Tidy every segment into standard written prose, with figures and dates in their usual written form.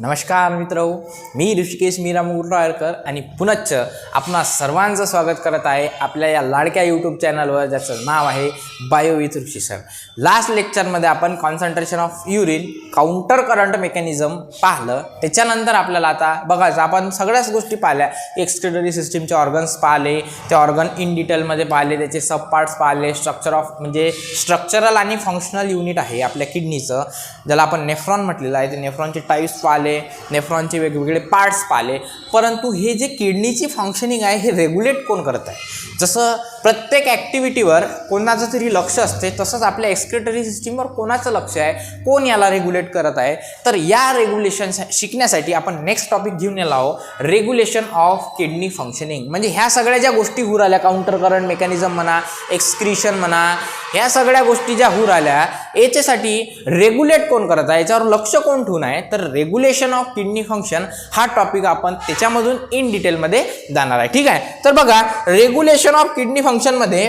नमस्कार मित्रहो, मी ऋषिकेश मीरा मुगुळकर आणि पुनश्च आपणा सर्वांचं स्वागत करत आहे आपल्या या लाडक्या यूट्यूब चॅनलवर, ज्याचं नाव आहे bio with Rishi sir. Last लेक्चरमध्ये आपण concentration of urine counter current mechanism पाहिलं. त्याच्यानंतर आपल्याला आता बघायचं, आपण सगळ्याच गोष्टी पाहिल्या. एक्सक्रिटरी सिस्टीमचे ऑर्गन्स पाहिले, ते ऑर्गन इन डिटेलमध्ये पाहिले, त्याचे सब पार्ट्स पाहिले, स्ट्रक्चरल आणि फंक्शनल युनिट आहे आपल्या किडनीचं, ज्याला आपण नेफ्रॉन म्हटलेलं आहे. ते नेफ्रॉनचे टाईप्स पाहिले, नेफ्रॉनचे वेगवेगळे पार्ट्स पाहिले. परंतु हे जे किडनीची फंक्शनिंग आहे हे रेग्युलेट कोण करत आहे? जसं प्रत्येक ॲक्टिव्हिटीवर कोणाचं तरी लक्ष असते, तसंच आपल्या एक्सक्रिटरी सिस्टीमवर कोणाचं लक्ष आहे, कोण याला रेग्युलेट करत आहे. तर या रेग्युलेशन शिकण्यासाठी आपण नेक्स्ट टॉपिक घेऊन आलो आहोत, रेग्युलेशन ऑफ किडनी फंक्शनिंग. म्हणजे ह्या सगळ्या ज्या गोष्टी होऊ राहिल्या, काउंटर करंट मेकॅनिझम म्हणा, एक्सक्रिशन म्हणा, ह्या सगळ्या गोष्टी ज्या होऊ राहिल्या, याच्यासाठी रेग्युलेट कोण करत आहे, याच्यावर लक्ष कोण ठेवून आहे. तर रेग्युलेशन ऑफ किडनी फंक्शन हा टॉपिक आपण त्याच्यामधून इन डिटेलमध्ये जाणार आहे. ठीक आहे, तर बघा, रेग्युलेशन ऑफ किडनी फंक्शनमध्ये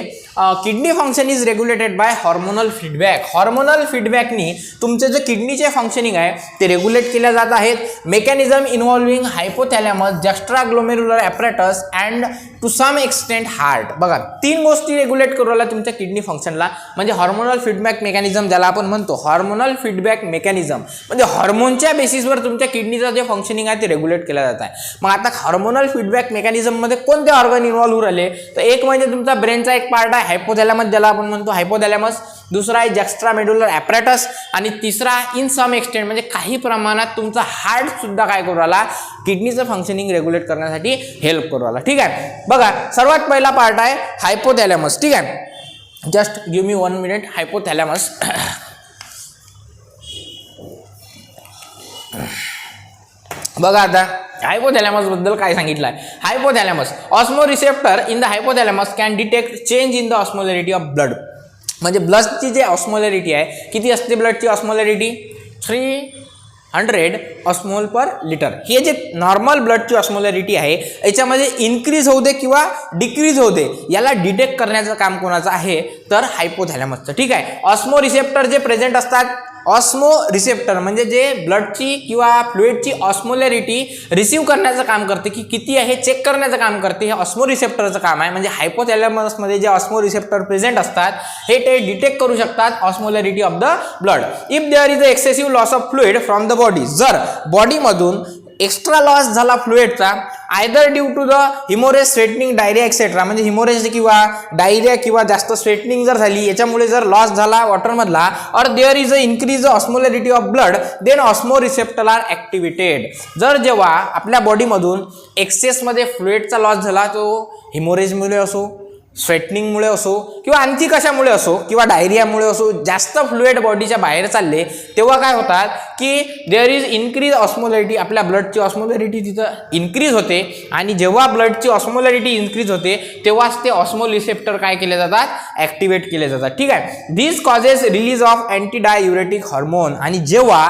kidney function is regulated by hormonal feedback. Hormonal फीडबॅकनी तुमचे जे किडनीचे फंक्शनिंग आहे ते रेग्युलेट केल्या जात आहेत. Mechanism involving hypothalamus, juxtaglomerular apparatus and to some extent heart. बघा, तीन गोष्टी रेग्युलेट करू राहिल्या तुमच्या किडनी फंक्शनला. म्हणजे हॉर्मोनल फीडबॅक मेकॅनिझम, ज्याला आपण म्हणतो हॉर्मोनल फीडबॅक मेकॅनिझम, म्हणजे हॉर्मोनच्या बेसिसवर तुमच्या किडनीचं जे फंक्शनिंग आहे ते रेग्युलेट केलं जात आहे. मग आता हॉर्मोनल फीडबॅक मेकॅनिझममध्ये कोणते ऑर्गन इन्व्हॉल्व होऊ राहिले? तर एक म्हणजे तुमचा ब्रेनचा एक पार्ट आहे हायपोथॅलॅमस, ज्याला आपण म्हणतो हायपोथॅलॅमस. दुसरा आहे जस्ट्रामेडुलर ॲपरेटस आणि तिसरा इन सम एक्सटेंट म्हणजे काही प्रमाणात तुमचा हार्ट सुद्धा काय करू राहिला, किडनीचं फंक्शनिंग रेग्युलेट करण्यासाठी हेल्प करू राहिला. ठीक आहे, बघा, सर्वात पहिला पार्ट आहे हायपोथॅलॅमस. ठीक आहे, just give me 1 minute. Hypothalamus, बघा आता हायपोथॅलॅमस बद्दल काय सांगितलं आहे. Hypothalamus osmoreceptor in the hypothalamus can detect change in the osmolarity of blood. म्हणजे ब्लडची जे ऑस्मोलॅरिटी आहे, किती असते ब्लडची ऑस्मोलॅरिटी? 300 ऑस्मोल पर लिटर. हे जे नॉर्मल ब्लडची ऑस्मोलॅरिटी आहे याच्यामध्ये इन्क्रीज होऊ दे किंवा डिक्रीज होऊ दे, याला डिटेक्ट करण्याचं काम कोणाचं आहे? तर हायपोथॅलॅमसचं. ठीक आहे, ऑस्मो रिसेप्टर जे प्रेझेंट असतात, ऑस्मो रिसेप्टर म्हणजे जे ब्लडची किंवा फ्लुइडची ऑस्मोलॅरिटी रिसीव्ह करण्याचं काम करते, की किती आहे चेक करण्याचं काम करते, हे ऑस्मो रिसेप्टरचं काम आहे. म्हणजे हायपोथॅलॅमसमध्ये जे ऑस्मो रिसेप्टर प्रेझेंट असतात हे ते डिटेक्ट करू शकतात osmolarity of the blood. If there is a excessive loss of fluid from the body, जर बॉडीमधून एक्स्ट्रा लॉस झाला फ्लुइडचा, either due to the haemorrhage, sweating, diarrhoea etcetera, म्हणजे हिमोरेज किंवा डायरिया किंवा जास्त स्वेटनिंग जर झाली, याच्यामुळे जर लॉस झाला वॉटरमधला, और there is a increase osmolarity of blood, then osmoreceptor are activated. जर जेव्हा आपल्या बॉडीमधून एक्सेसमध्ये फ्लुइडचा लॉस झाला, तो हिमोरेजमुळे असो, स्वेटनिंगमुळे असो किंवा आणखी कशामुळे असो किंवा डायरियामुळे असो, जास्त फ्लुइड बॉडीच्या बाहेर चालले, तेव्हा काय होतात की देअर इज इन्क्रीज ऑस्मोलॅरिटी, आपल्या ब्लडची ऑस्मोलॅरिटी तिथं इन्क्रीज होते. आणि जेव्हा ब्लडची ऑस्मोलॅरिटी इन्क्रीज होते तेव्हाच ते ऑस्मो रिसेप्टर काय केले जातात, ॲक्टिवेट केले जातात. ठीक आहे, this causes release of anti diuretic hormone. आणि जेव्हा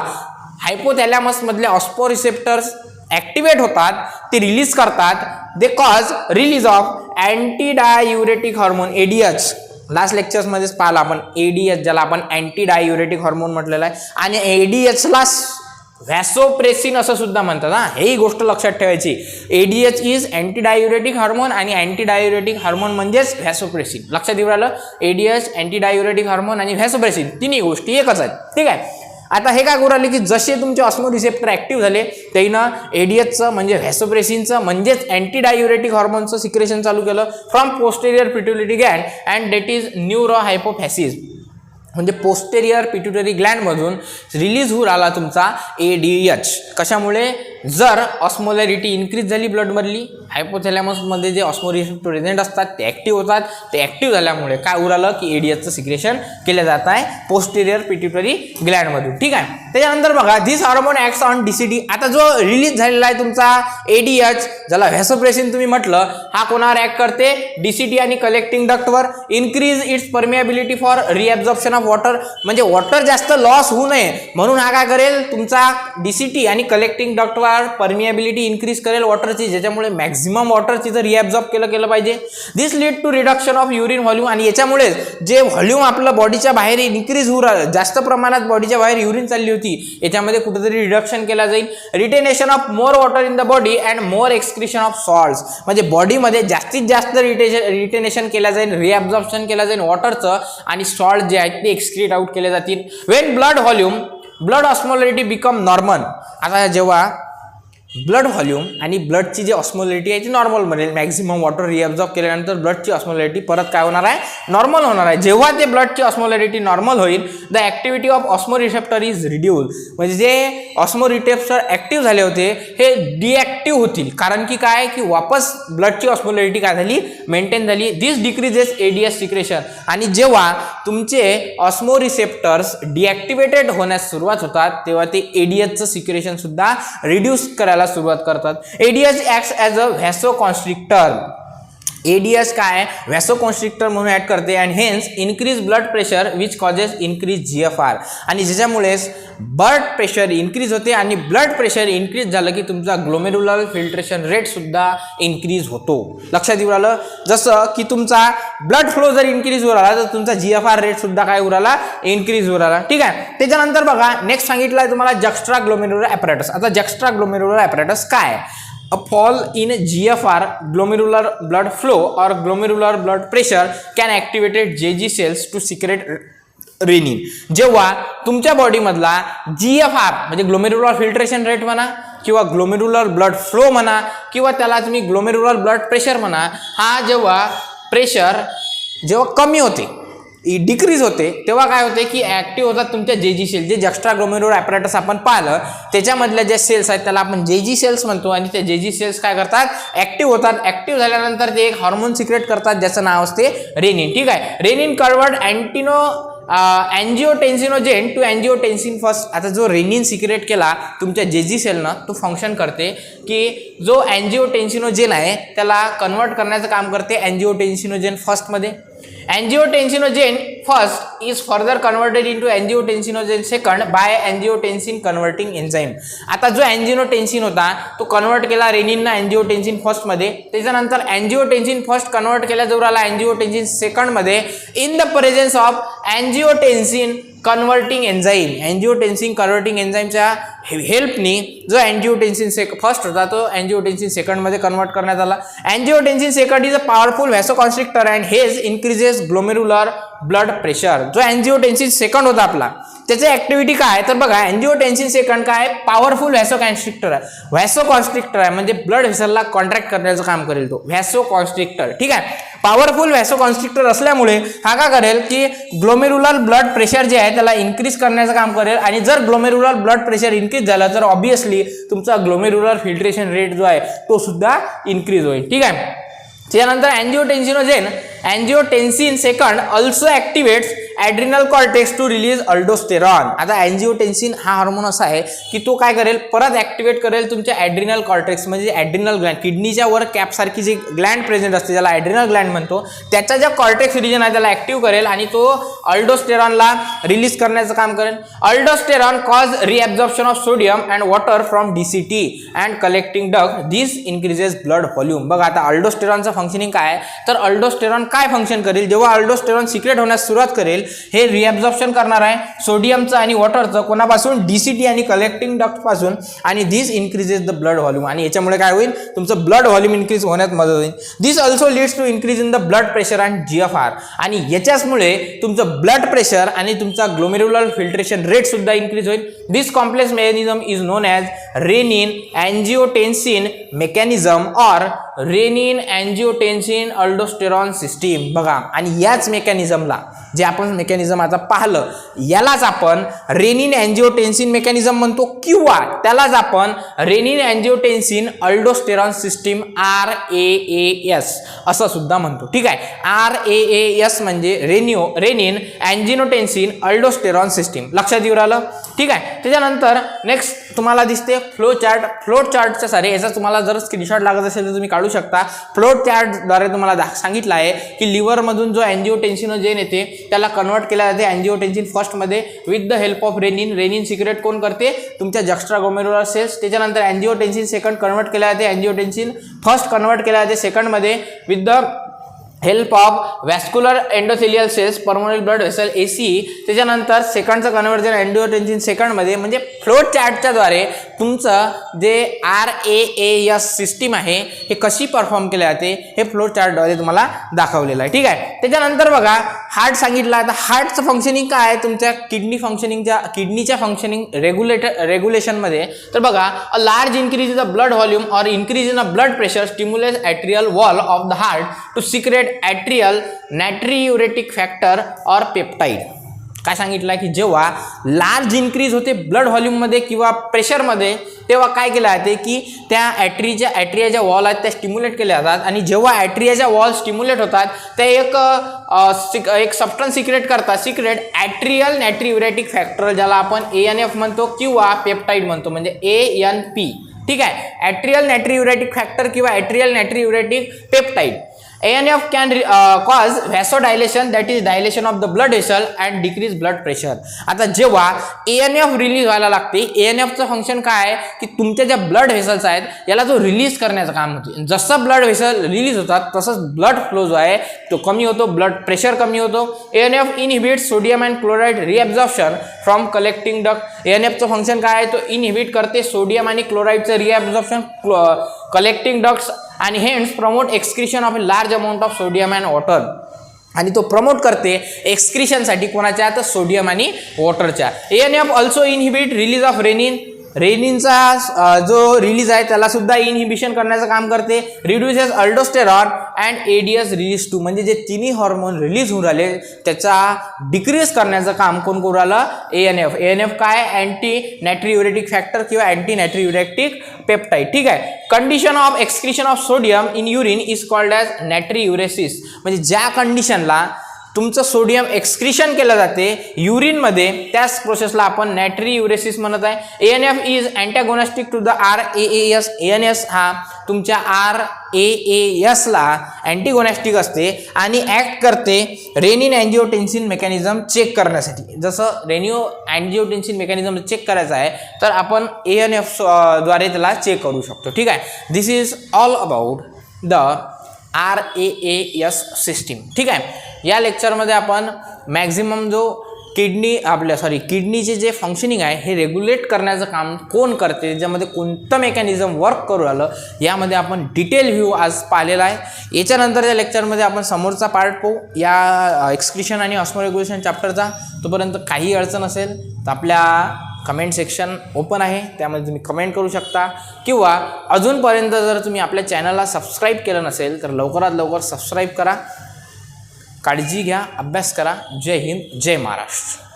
हायपोथॅलॅमसमधले ऑस्मो रिसेप्टर्स ॲक्टिवेट होतात, ते रिलीज करतात, they cause release of anti diuretic hormone, ADH. Last लेक्चर्समध्येच पाहिलं आपण ADH, ज्याला आपण अँटी डाययुरेटिक हॉर्मोन म्हटलेलं आहे. आणि ADHला व्हॅसोप्रेसिन असं सुद्धा म्हणतात. ही गोष्ट लक्षात ठेवायची. ADH इज अँटी डाययुरेटिक हार्मोन आणि अँटी डाययुरेटिक हार्मोन म्हणजेच व्हॅसोप्रेसिन. लक्षात येऊ राहिलं? ADH, अँटी डाययुरेटिक हार्मोन आणि व्हॅसोप्रेसिन, तिन्ही गोष्टी एकच आहेत. ठीक आहे, आता हे काय करू राहिले की जसे तुमचे ऑस्मो रिसेप्टर ॲक्टिव्ह झाले, त्यानं ADHचं म्हणजे व्हॅसोप्रेसिनचं म्हणजेच अँटी डाययुरेटिक हॉर्मोनचं सिक्रेशन चालू केलं from posterior pituitary gland and that is neurohypophysis. म्हणजे पोस्टेरियर पिट्युटरी ग्लँडमधून रिलीज होऊ राहिला तुमचा ADH. कशामुळे? जर ऑस्मोलॅरिटी इन्क्रीज झाली ब्लडमधली, हायपोथॅलॅमसमध्ये जे ऑस्मो रिसेप्टर प्रेझेंट असतात ते ॲक्टिव्ह होतात. ते ॲक्टिव्ह झाल्यामुळे काय होऊ राहिलं की ADHचं सिक्रेशन केलं जात आहे पोस्टेरियर पिट्युटरी ग्लँडमधून. ठीक आहे, त्याच्यानंतर बघा, दिस हार्मोन ॲक्ट्स ऑन DCT. आता जो रिलीज झालेला आहे तुमचा ADH, ज्याला व्हॅसोप्रेसिन तुम्ही म्हटलं, हा कोणावर ॲक्ट करते? DCT आणि कलेक्टिंग डक्टवर. Increase its permeability for reabsorption of water, म्हणजे वॉटर जास्त लॉस होऊ नये म्हणून हा काय करेल, तुमचा DCT आणि कलेक्टिंग डक्टवर परमिएबिलिटी इन्क्रीज करेल वॉटरची, ज्याच्यामुळे मॅक्झिमम वॉटर तिथं रिॲब्झॉर्ब केलं पाहिजे. This lead to reduction of urine volume. आणि याच्यामुळे जे व्हॉल्यूम आपलं बॉडीच्या बाहेर इन्क्रीज होऊ राहिलं, जास्त प्रमाणात बॉडीच्या बाहेर युरिन चालली होती याच्यामध्ये कुठेतरी रिडक्शन केला जाईल. Retention of more water in the body and more excretion of salts, म्हणजे बॉडीमध्ये जास्तीत जास्त रिटेनेशन केलं जाईल, रिअब्झॉर्प्शन केलं जाईल वॉटरचं आणि सॉल्ट जे आहेत ते एक्सक्रीट आउट केले जातील. वेन ब्लड ऑस्मोलॅरिटी बिकम नॉर्मल, आता जेव्हा ब्लड व्हॉल्यूम आणि ब्लडची जी ऑस्मोलॅरिटी आहे ती नॉर्मल बनेल, मॅक्झिमम वॉटर रिअब्झॉर्ब केल्यानंतर ब्लडची ऑस्मोलॅरिटी परत काय होणार आहे, नॉर्मल होणार आहे. जेव्हा ते ब्लडची ऑस्मोलॅरिटी नॉर्मल होईल the activity of osmo receptor is reduce, म्हणजे जे ऑस्मो रिसेप्टर ॲक्टिव्ह झाले होते हे डिॲक्टिव्ह होतील, कारण की काय की वापस ब्लडची ऑस्मोलॅरिटी काय झाली, मेंटेन झाली. दिस डिक्रीजेस एडीएस सिक्रेशन, आणि जेव्हा तुमचे ऑस्मो रिसेप्टर्स डिॲक्टिवेटेड होण्यास सुरुवात होतात तेव्हा ते एडीएसचं सिक्रेशन सुद्धा रिड्यूस करायला सुरुवात करतात. ADS acts as a vasoconstrictor, ADS काय व्हॅसोकॉन्स्ट्रिक्टर म्हणून ऍक्ट करते and hence increase blood pressure which causes increase GFR, आणि ज्याच्यामुळे ब्लड प्रेशर इन्क्रीज होते आणि ब्लड प्रेशर इन्क्रीज झालं की तुमचा ग्लोमेरुलर फिल्ट्रेशन रेट सुद्धा इन्क्रीज होतो. लक्षात येऊ राहिलं, जसं की तुमचा ब्लड फ्लो जर इन्क्रीज होऊ राहिला तर तुमचा जीएफआर रेट सुद्धा काय होऊ राहिला, इन्क्रीज होऊ राहिला. ठीक आहे. त्याच्यानंतर बघा नेक्स्ट सांगितलं आहे तुम्हाला जक्स्ट्रा ग्लोमेरुलर ॲपॅरेटस. आता जक्स्ट्रा ग्लोमेरुलर ॲपॅरेटस काय, a fall in GFR glomerular blood flow or glomerular blood pressure can activate JG cells to secrete renin. जेव्हा तुमच्या बॉडीमधला GFR म्हणजे ग्लोमेरुलर फिल्ट्रेशन रेट म्हणा किंवा ग्लोमेरुलर ब्लड फ्लो म्हणा किंवा त्याला तुम्ही ग्लोमेरुलर ब्लड प्रेशर म्हणा, हा जेव्हा प्रेशर जेव्हा कमी होते डिक्रीज होते तेव्हा काय होते की ॲक्टिव्ह होतात तुमच्या जेजी सेल, जे जक्स्ट्रा ग्लोमेरुलर ॲपॅरेटस आपण पाहिलं त्याच्यामधल्या ज्या सेल्स आहेत त्याला आपण जेजी सेल्स म्हणतो, आणि त्या जेजी सेल्स काय करतात, ॲक्टिव्ह होतात. ॲक्टिव्ह झाल्यानंतर ते एक हार्मोन सिक्रेट करतात ज्याचं नाव असते रेनिन. ठीक आहे. Renin convert angiotensinogen to angiotensin first. आता जो रेनिन सिक्रेट केला तुमच्या जेजी सेलनं तो फंक्शन करते की जो अँजिओटेन्सिनोजेन आहे त्याला कन्वर्ट करण्याचं काम करते अँजिओटेन्सिनोजेन फर्स्टमध्ये. Angiotensin first is further converted into angiotensin second by angiotensin converting enzyme. आता जो angiotensin होता तो कन्वर्ट केला रेनिन ना angiotensin फर्स्ट मध्ये, त्याच्यानंतर angiotensin फर्स्ट कन्वर्ट केला जो राहिला angiotensin सेकंड मध्ये in the presence of angiotensin converting enzyme. Angiotensin converting एन्झाईमच्या हेल्पनी जो अँजिओटेन्सिन फर्स्ट होता तो अँजिओटेन्सिन सेकंड मध्ये कन्वर्ट करण्यात आला. Angiotensin second is a powerful vasoconstrictor and has increases glomerular blood pressure. जो अँजिओटेन्सिन सेकंड होता आपला त्याची ऍक्टिव्हिटी काय तर बघा, अँजिओटेन्सिन सेकंड काय पॉवरफुल व्हॅसोकॉन्स्ट्रिक्टर आहे. व्हॅसोकॉन्स्ट्रिक्टर आहे म्हणजे ब्लड व्हेसलला कॉन्ट्रॅक्ट करण्याचं काम करेल तो व्हॅसोकॉन्स्ट्रिक्टर. ठीक आहे. पॉवरफुल व्हॅसोकॉन्स्ट्रिक्टर असल्यामुळे हा काय करेल की ग्लोमेरुलर ब्लड प्रेशर जे आहे त्याला इन्क्रीज करण्याचं काम करेल, आणि जर ग्लोमेरुलर ब्लड प्रेशर इन्क्रीज झालं तर ऑब्विसली तुमचा ग्लोमेरुलर फिल्ट्रेशन रेट जो आहे तो सुद्धा इन्क्रीज होईल. ठीक आहे. त्यानंतर angiotensin second also activates adrenal cortex to release aldosterone. आता अँजिओटेन्सिन हा हार्मोन असा आहे की तो काय करेल परत ॲक्टिवेट करेल तुमच्या ॲड्रिनल कॉर्टेक्स म्हणजे ॲड्रिनल ग्लँड, किडनीच्या वर कॅपसारखी जी ग्लँड प्रेझेंट असते ज्याला ॲड्रिनल ग्लँड म्हणतो, त्याच्या ज्या कॉर्टेक्स रिजन आहे त्याला ॲक्टिव्ह करेल आणि तो अल्डोस्टेरॉनला रिलीज करण्याचं काम करेल. Aldosterone cause reabsorption of sodium and water from DCT and collecting duct. This increases blood volume. बघा आता अल्डोस्टेरॉनचं फंक्शनिंग काय आहे तर अल्डोस्टेरॉन काय फंक्शन करेल, जेव्हा अल्डोस्टेरॉन सिक्रेट होण्यास सुरुवात करेल हे रिअब्झॉर्प्शन करणार आहे सोडियमचं आणि वॉटरचं कोणापासून DCT आणि कलेक्टिंग डक्ट पासून, आणि दिस इन्क्रीजेस द ब्लड व्हॉल्यूम, आणि याच्यामुळे काय होईल तुमचं ब्लड व्हॉल्यूम इन्क्रीज होण्यात मदत होईल. This also leads to increase in the blood pressure and GFR, आणि याच्याचमुळे तुमचं ब्लड प्रेशर आणि तुमचा ग्लोमेरुलर फिल्ट्रेशन रेट सुद्धा इन्क्रीज होईल. This complex mechanism is known as renin angiotensin mechanism or renin angiotensin aldosterone system. बघा, आणि याच मेकॅनिझमला जे आपण मेकॅनिझम आता पाहिलं यालाच आपण रेनिन अँजिओटेन्सिन मेकॅनिझम म्हणतो किंवा त्यालाच आपण rennin angiotensin aldosterone system RAAS असं सुद्धा म्हणतो. ठीक आहे. RAAS म्हणजे रेनिन अँजिओटेन्सिन अल्डोस्टेरॉन सिस्टीम. लक्षात येऊ राहिलं. ठीक आहे. त्याच्यानंतर नेक्स्ट तुम्हाला दिसते फ्लो चार्टच्या सारे याचा तुम्हाला जर स्क्रीनशॉट लागत असेल तर तुम्ही काढू शकता. फ्लो चार्टद्वारे तुम्हाला सांगितलं आहे की लिव्हरमधून जो अँजिओटेन्सिनोजेन येते त्याला कन्वर्ट केला जाते अँजिओटेन्सिन फर्स्टमध्ये with the help of renin secrete कोण करते तुमच्या जक्स्ट्रा ग्लोमेरुलर सेल्स. त्याच्यानंतर अँजिओटेन्सिन सेकंड कन्वर्ट केला जाते अँजिओटेन्सिन फर्स्ट कन्वर्ट केला जाते सेकंडमध्ये with the help of vascular endothelial cells permanent blood vessel AC. त्याच्यानंतर सेकंडचं कन्व्हर्जन एंजिओटेन्सिन सेकंडमध्ये म्हणजे फ्लो चार्टच्या द्वारे तुमचं जे RAAS सिस्टीम आहे हे कशी परफॉर्म केले जाते हे फ्लो चार्टद्वारे तुम्हाला दाखवलेलं आहे. ठीक आहे. त्याच्यानंतर बघा हार्ट सांगितलं. आता हार्टचं फंक्शनिंग काय आहे तुमच्या किडनीच्या फंक्शनिंग रेग्युलेशनमध्ये. तर बघा a large increase in the blood volume or increase in the blood pressure stimulates atrial wall of the heart to secrete atrial natriuretic factor और पेप्टाइड. काय सांगितलं की जेव्हा लार्ज इन्क्रीज होते ब्लड व्हॉल्यूममध्ये किंवा प्रेशरमध्ये तेव्हा काय केलं जाते की त्या ॲट्रियाच्या वॉल आहेत त्या स्टिम्युलेट केल्या जातात आणि जेव्हा ॲट्रियाच्या वॉल स्टिम्युलेट होतात ते एक सबस्टन्स सिक्रेट करतात ॲट्रियल नायट्रियुरेटिक फॅक्टर ज्याला आपण ANF म्हणतो किंवा पेप्टाइड म्हणतो म्हणजे ANP. ठीक आहे. ॲट्रियल नायट्रियुरेटिक फॅक्टर किंवा atrial नायट्रियुरेटिक peptide. ANF can cause vasodilation, that is dilation of the blood vessel and decrease blood pressure. आता जेव्हा ANF रिलीज व्हायला लागते ANFचं फंक्शन काय आहे की तुमच्या ज्या ब्लड व्हेसल्स आहेत याला तो रिलीज करण्याचं काम होते. जसं ब्लड व्हेसल रिलीज होतात तसंच ब्लड फ्लो जो आहे तो कमी होतो, ब्लड प्रेशर कमी होतो. ANF inhibit sodium and chloride reabsorption from collecting duct. ANFचं फंक्शन काय आहे तो इनहिबिट करते सोडियम आणि क्लोराईडचं रिॲब्झॉर्प्शन कलेक्टिंग डक्ट्स आणि hence promote excretion of a large amount of sodium and water. आणि तो प्रमोट करते एक्सक्रिशनसाठी कोणाच्या तर सोडियम आणि वॉटरच्या. ANF also inhibit release of रेनिनचा जो रिलीज आहे त्याला सुद्धा इनहिबिशन करण्याचं काम करते. Reduces aldosterone and ADS release 2 म्हणजे जे तिन्ही हॉर्मोन रिलीज होऊन राहिले त्याचा डिक्रीज करण्याचं काम कोण करू राहिलं ANF काय अँटी नायट्रियुरेटिक फॅक्टर किंवा अँटी नायट्रियुरेटिक पेप्टाइड. ठीक आहे. Condition of excretion of sodium in urine is called as natriuresis म्हणजे ज्या कंडिशनला तुमचं सोडियम एक्सक्रिशन केलं जाते युरिनमध्ये त्याच प्रोसेसला आपण नायट्रियुरेसिस म्हणत आहे. ANF is antagonistic to the RAAS. ANS हा तुमच्या RAASला अँटीगोनिस्टिक असते आणि ॲक्ट करते रेनिन अँजिओटेन्सिन मेकॅनिझम चेक करण्यासाठी. जसं अँजिओटेन्सिन मेकॅनिझम चेक करायचं आहे तर आपण ANF द्वारे त्याला चेक करू शकतो. ठीक आहे. This is all about the RAAS system. ठीक आहे. या लेक्चरमध्ये आपण मॅक्झिमम जो किडनीचे जे फंक्शनिंग आहे हे रेग्युलेट करण्याचं काम कोण करते त्याच्यामध्ये कोणतं मेकॅनिझम वर्क करू आलं यामध्ये आपण डिटेल व्ह्यू आज पाहिलेला आहे. याच्यानंतरच्या लेक्चरमध्ये आपण समोरचा पार्ट पाहू या एक्सक्रिशन आणि ऑस्मोरेग्युलेशन चॅप्टरचा. तोपर्यंत काही अडचण असेल तर आपल्या कमेंट सेक्शन ओपन आहे त्यामध्ये तुम्ही कमेंट करू शकता किंवा अजूनपर्यंत जर तुम्ही आपल्या चॅनलला सबस्क्राईब केलं नसेल तर लवकरात लवकर सबस्क्राईब करा. काळजी घ्या, अभ्यास करा. जय हिंद, जय महाराष्ट्र.